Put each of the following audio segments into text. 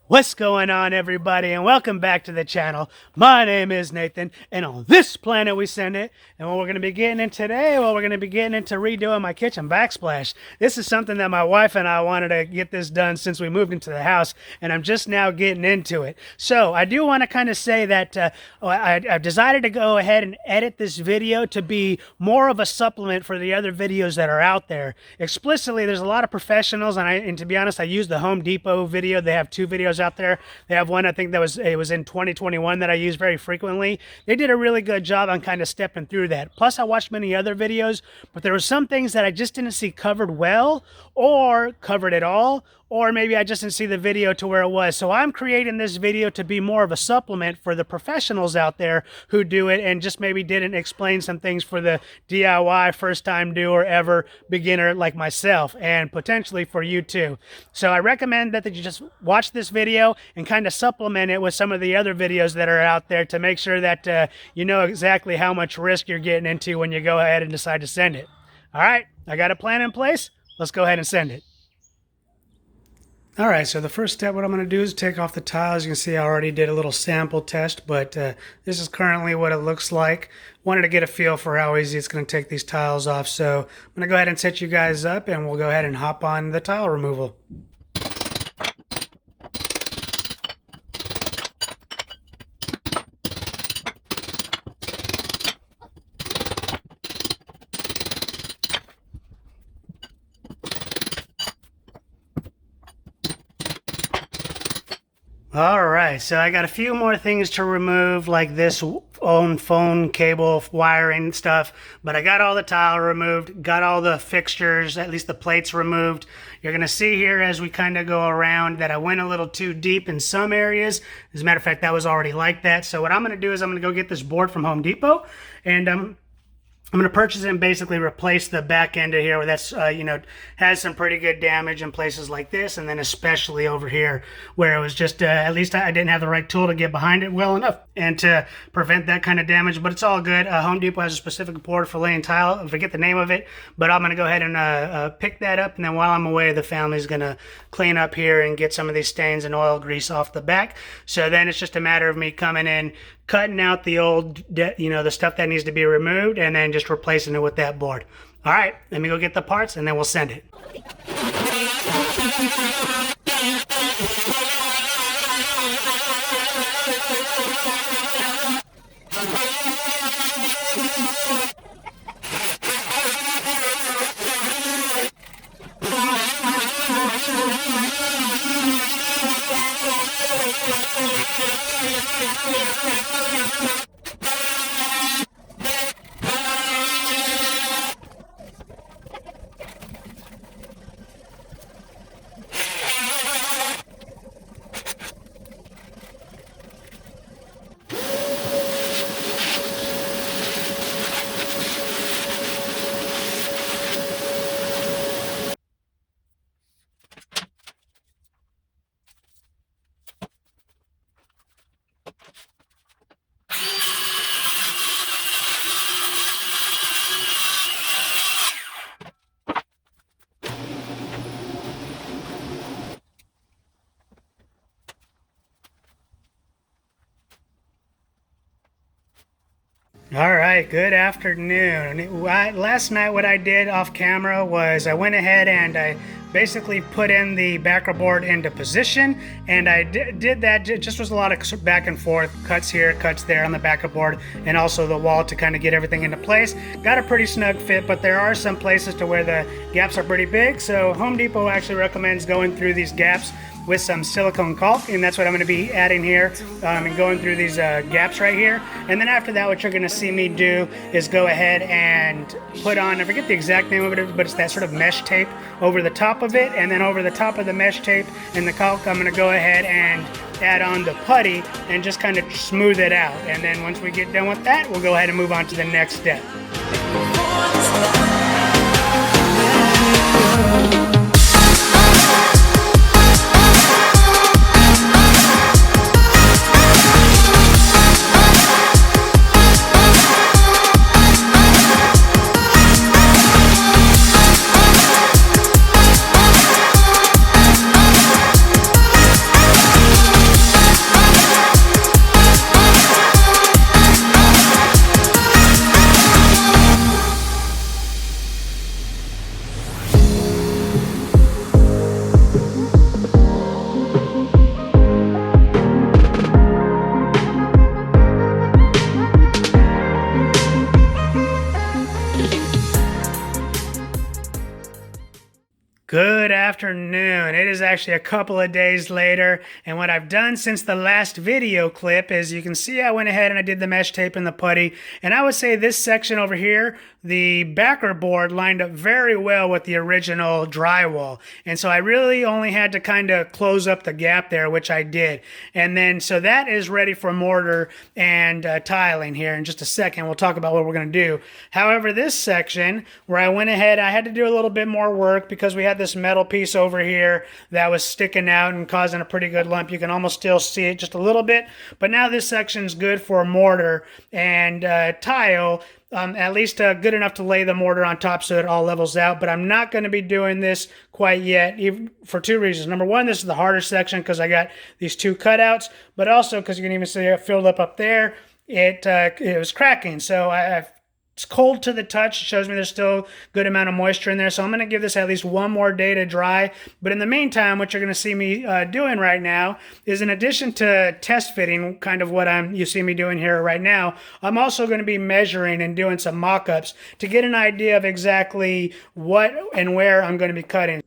What's going on, everybody, and welcome back to the channel. My name is Nathan, and on this planet we send it. And what we're going to be getting in today, well, we're going to be getting into redoing my kitchen backsplash. This is something that my wife and I wanted to get this done since we moved into the house, and I'm just now getting into it. So I do want to kind of say that I've decided to go ahead and edit this video to be more of a supplement for the other videos that are out there. Explicitly, there's a lot of professionals, and to be honest, I used the Home Depot video. They have two videos out there. They have one, I think, that was in 2021 that I use very frequently. They did a really good job on kind of stepping through that. Plus, I watched many other videos, but there were some things that I just didn't see covered well or covered at all, or maybe I just didn't see the video to where it was. So I'm creating this video to be more of a supplement for the professionals out there who do it and just maybe didn't explain some things for the DIY first-time doer, ever beginner like myself, and potentially for you too. So I recommend that you just watch this video and kind of supplement it with some of the other videos that are out there to make sure that you know exactly how much risk you're getting into when you go ahead and decide to send it. All right, I got a plan in place. Let's go ahead and send it. All right, so the first step, what I'm going to do is take off the tiles. You can see I already did a little sample test, but this is currently what it looks like. Wanted to get a feel for how easy it's going to take these tiles off. So I'm going to go ahead and set you guys up, and we'll go ahead and hop on the tile removal. All right, so I got a few more things to remove, like this phone cable wiring stuff, but I got all the tile removed, got all the fixtures, at least the plates removed. You're gonna see here as we kind of go around that I went a little too deep in some areas. As a matter of fact, that was already like that. So what I'm gonna do is I'm gonna go get this board from Home Depot, and I'm going to purchase it and basically replace the back end of here where that's, has some pretty good damage in places like this, and then especially over here where it was just, at least I didn't have the right tool to get behind it well enough and to prevent that kind of damage, but it's all good. Home Depot has a specific board for laying tile. I forget the name of it, but I'm going to go ahead and pick that up, and then while I'm away, the family's going to clean up here and get some of these stains and oil grease off the back. So then it's just a matter of me coming in, cutting out the old, the stuff that needs to be removed, and then just replacing it with that board. All right, let me go get the parts, and then we'll send it. All right, good afternoon. Last night what I did off camera was I went ahead and I basically put in the backer board into position, and I did that, just was a lot of back and forth, cuts here, cuts there on the backer board, and also the wall to kind of get everything into place. Got a pretty snug fit, but there are some places to where the gaps are pretty big, so Home Depot actually recommends going through these gaps with some silicone caulk, and that's what I'm going to be adding here and going through these gaps right here. And then after that, what you're going to see me do is go ahead and put on, I forget the exact name of it, but it's that sort of mesh tape over the top of it, and then over the top of the mesh tape and the caulk, I'm going to go ahead and add on the putty and just kind of smooth it out. And then once we get done with that, we'll go ahead and move on to the next step. afternoon. It is actually a couple of days later, and what I've done since the last video clip is you can see I went ahead and I did the mesh tape and the putty, and I would say this section over here, the backer board lined up very well with the original drywall, and so I really only had to kind of close up the gap there, which I did. And then so that is ready for mortar and tiling here in just a second. We'll talk about what we're going to do. However, this section where I went ahead, I had to do a little bit more work because we had this metal piece over here that was sticking out and causing a pretty good lump. You can almost still see it just a little bit, but now this section's good for mortar and tile. At least good enough to lay the mortar on top so it all levels out. But I'm not going to be doing this quite yet, even for two reasons. Number one, this is the harder section because I got these two cutouts, but also because you can even see it filled up there. It was cracking, so it's cold to the touch. It shows me there's still a good amount of moisture in there. So I'm going to give this at least one more day to dry. But in the meantime, what you're going to see me doing right now is, in addition to test fitting, kind of what you see me doing here right now, I'm also going to be measuring and doing some mock-ups to get an idea of exactly what and where I'm going to be cutting.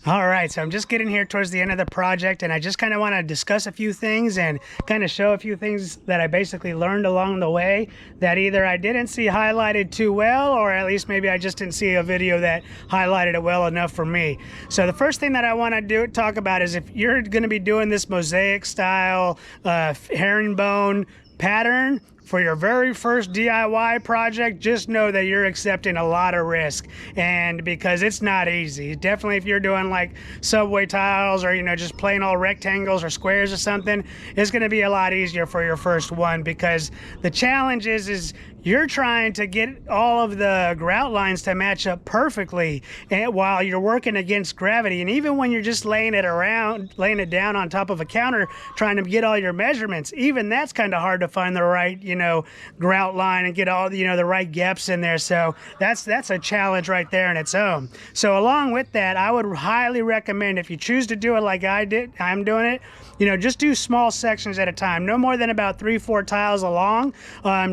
All right, so I'm just getting here towards the end of the project, and I just kind of want to discuss a few things and kind of show a few things that I basically learned along the way that either I didn't see highlighted too well, or at least maybe I just didn't see a video that highlighted it well enough for me. So the first thing that I want to talk about is, if you're going to be doing this mosaic style herringbone pattern for your very first DIY project, just know that you're accepting a lot of risk, and because it's not easy. Definitely if you're doing like subway tiles or, you know, just plain old rectangles or squares or something, it's going to be a lot easier for your first one, because the challenge is you're trying to get all of the grout lines to match up perfectly while you're working against gravity. And even when you're just laying it down on top of a counter trying to get all your measurements, even that's kind of hard to find the right, you know, grout line and get all, you know, the right gaps in there. So that's a challenge right there in its own. So along with that, I would highly recommend, if you choose to do it like I'm doing it, you know, just do small sections at a time, no more than about 3-4 tiles along,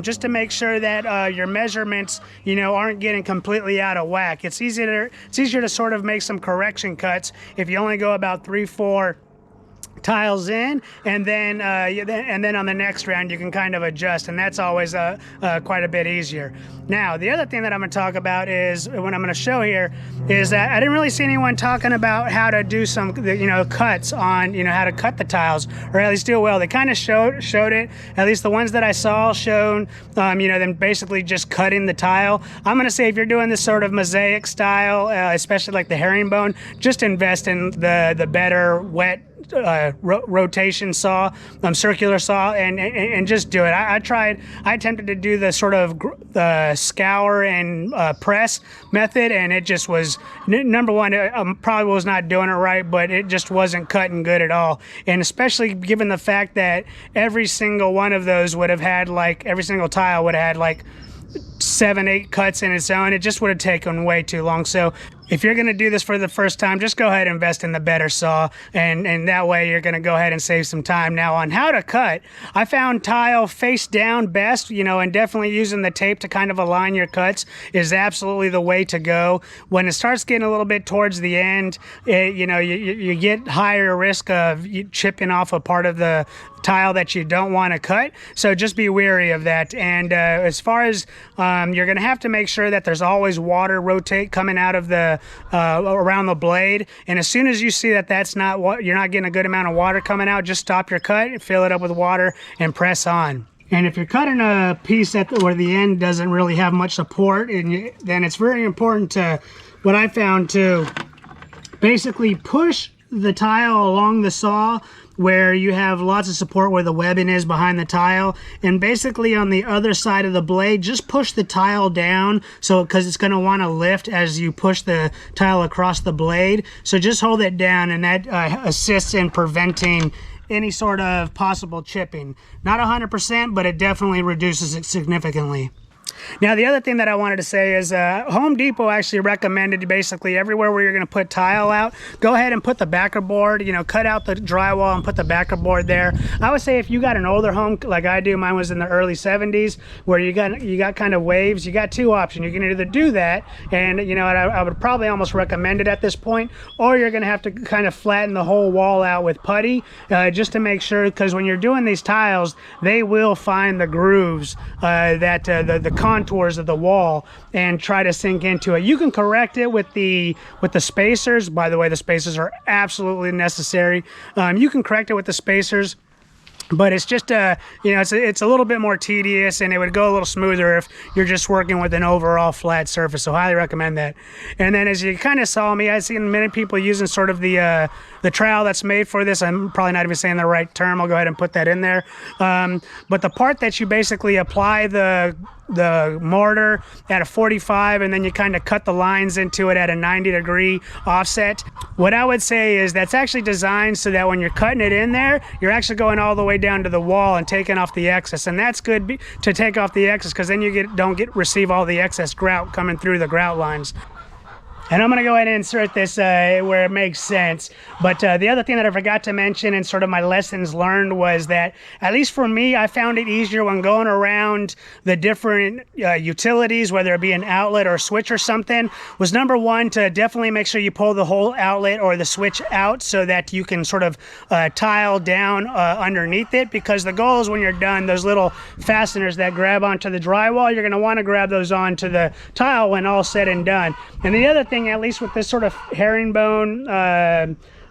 just to make sure that your measurements, you know, aren't getting completely out of whack. It's easier to sort of make some correction cuts if you only go about 3-4 tiles in, and then on the next round you can kind of adjust, and that's always quite a bit easier. Now, the other thing that I'm going to talk about is, what I'm going to show here, is that I didn't really see anyone talking about how to do some, you know, cuts on, you know, how to cut the tiles, or at least do it well. They kind of showed it, at least the ones that I saw showed, you know, them basically just cutting the tile. I'm going to say, if you're doing this sort of mosaic style, especially like the herringbone, just invest in the better wet rotation saw, circular saw, and just do it. I attempted to do the sort of scour and press method, and it just was, number one, probably was not doing it right, but it just wasn't cutting good at all. And especially given the fact that every single one of those would have had, like, every single tile would have had like 7-8 cuts in its own, it just would have taken way too long. So if you're going to do this for the first time, just go ahead and invest in the better saw, and that way you're going to go ahead and save some time. Now, on how to cut, I found tile face down best, you know, and definitely using the tape to kind of align your cuts is absolutely the way to go. When it starts getting a little bit towards the end, you know, you get higher risk of chipping off a part of the tile that you don't want to cut, so just be wary of that. And as far as you're going to have to make sure that there's always water coming out of the around the blade, and as soon as you see that you're not getting a good amount of water coming out, just stop your cut, fill it up with water, and press on. And if you're cutting a piece where the end doesn't really have much support, then it's very important to, what I found, to basically push the tile along the saw where you have lots of support where the webbing is behind the tile, and basically on the other side of the blade, just push the tile down, so because it's going to want to lift as you push the tile across the blade. So just hold it down, and that assists in preventing any sort of possible chipping. Not 100%, but it definitely reduces it significantly. Now, the other thing that I wanted to say is Home Depot actually recommended basically everywhere where you're going to put tile out, go ahead and put the backer board, you know, cut out the drywall and put the backer board there. I would say if you got an older home like I do, mine was in the early 70s, where you got kind of waves, you got two options. You can either do that, and you know, I would probably almost recommend it at this point, or you're going to have to kind of flatten the whole wall out with putty just to make sure, because when you're doing these tiles, they will find the grooves that the contours of the wall and try to sink into it. You can correct it with the spacers. By the way, the spacers are absolutely necessary. You can correct it with the spacers, but it's just you know, it's a little bit more tedious, and it would go a little smoother if you're just working with an overall flat surface. So highly recommend that. And then, as you kind of saw me, I've seen many people using sort of the trowel that's made for this. I'm probably not even saying the right term. I'll go ahead and put that in there. But the part that you basically apply the mortar at a 45, and then you kind of cut the lines into it at a 90-degree offset. What I would say is that's actually designed so that when you're cutting it in there, you're actually going all the way down to the wall and taking off the excess. And that's good to take off the excess, because then you don't receive all the excess grout coming through the grout lines. And I'm going to go ahead and insert this where it makes sense. But the other thing that I forgot to mention in sort of my lessons learned was that, at least for me, I found it easier when going around the different utilities, whether it be an outlet or a switch or something, was number one, to definitely make sure you pull the whole outlet or the switch out so that you can sort of tile down underneath it. Because the goal is, when you're done, those little fasteners that grab onto the drywall, you're going to want to grab those onto the tile when all said and done. And the other thing, at least with this sort of herringbone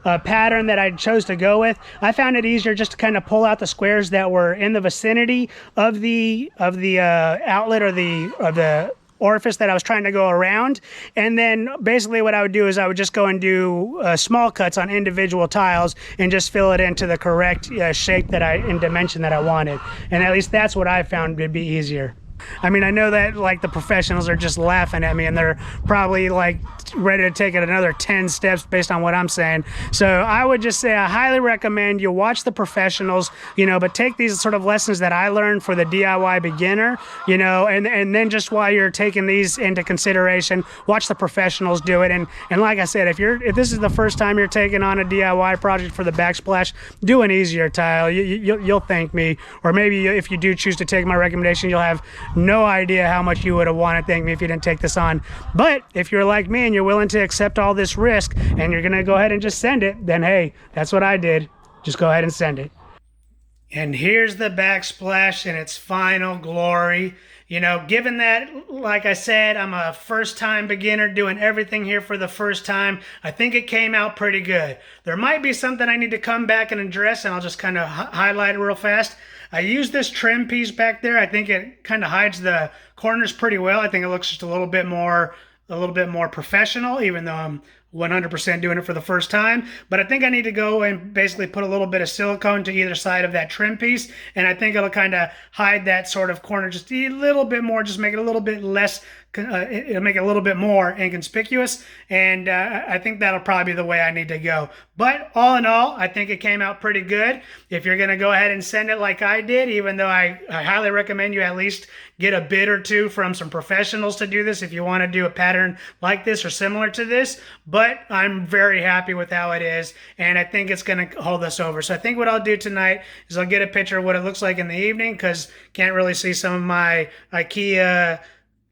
pattern that I chose to go with, I found it easier just to kind of pull out the squares that were in the vicinity of the outlet or the orifice that I was trying to go around. And then basically what I would do is I would just go and do small cuts on individual tiles and just fill it into the correct shape and dimension that I wanted. And at least that's what I found would be easier. I mean, I know that like the professionals are just laughing at me, and they're probably like ready to take it another 10 steps based on what I'm saying. So I would just say I highly recommend you watch the professionals, you know, but take these sort of lessons that I learned for the DIY beginner, you know, and then just while you're taking these into consideration, watch the professionals do it. And like I said, if this is the first time you're taking on a DIY project for the Backsplash, do an easier tile. You'll thank me. Or maybe if you do choose to take my recommendation, you'll have no idea how much you would have wanted to thank me if you didn't take this on. But if you're like me and you're willing to accept all this risk and you're gonna go ahead and just send it, then hey, that's what I did. Just go ahead and send it. And here's the Backsplash in its final glory. You know, given that, like I said, I'm a first-time beginner doing everything here for the first time, I think it came out pretty good. There might be something I need to come back and address, and I'll just kind of highlight it real fast. I used this trim piece back there. I think it kind of hides the corners pretty well. I think it looks just a little bit more professional, even though I'm 100% doing it for the first time. But I think I need to go and basically put a little bit of silicone to either side of that trim piece, and I think it'll kind of hide that sort of corner just a little bit more, just make it a little bit less, it'll make it a little bit more inconspicuous, and I think that'll probably be the way I need to go. But all in all, I think it came out pretty good. If you're going to go ahead and send it like I did, even though I highly recommend you at least get a bid or two from some professionals to do this if you want to do a pattern like this or similar to this. But I'm very happy with how it is, and I think it's going to hold us over. So I think what I'll do tonight is I'll get a picture of what it looks like in the evening, because can't really see some of my IKEA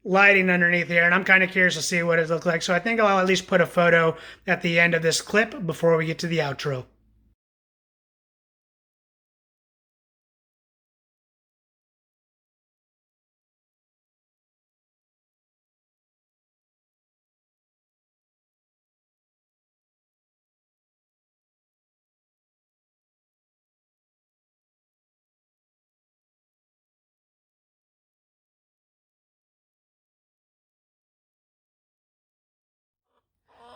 lighting underneath here, and I'm kind of curious to see what it looks like. So I think I'll at least put a photo at the end of this clip before we get to the outro.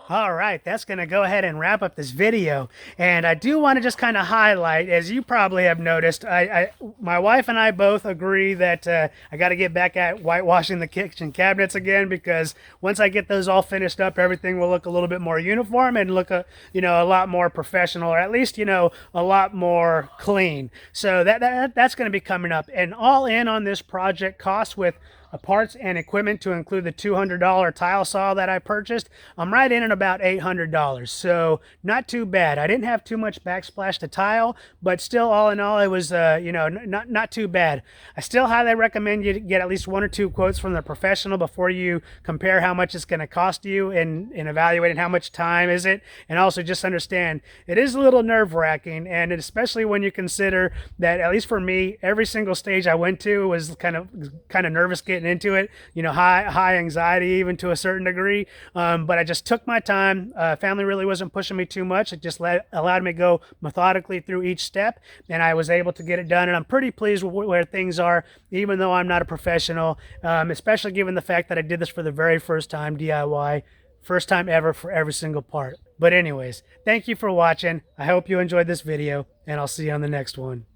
All right, that's going to go ahead and wrap up this video. And I do want to just kind of highlight, as you probably have noticed, my wife and I both agree that I got to get back at whitewashing the kitchen cabinets again, because once I get those all finished up, everything will look a little bit more uniform and look a lot more professional, or at least, a lot more clean. So that's going to be coming up. And all in on this project cost, with parts and equipment to include the $200 tile saw that I purchased, I'm right in at about $800. So not too bad. I didn't have too much backsplash to tile, but still, all in all, it was not too bad. I still highly recommend you get at least 1 or 2 quotes from the professional before you compare how much it's going to cost you, and evaluating how much time is it. And also just understand it is a little nerve-wracking, and especially when you consider that, at least for me, every single stage I went to was kind of nervous getting into it, high anxiety even to a certain degree, but I just took my time. Family really wasn't pushing me too much. It just allowed me to go methodically through each step, and I was able to get it done, and I'm pretty pleased with where things are, even though I'm not a professional, especially given the fact that I did this for the very first time, DIY, first time ever for every single part. But anyways, thank you for watching. I hope you enjoyed this video, and I'll see you on the next one.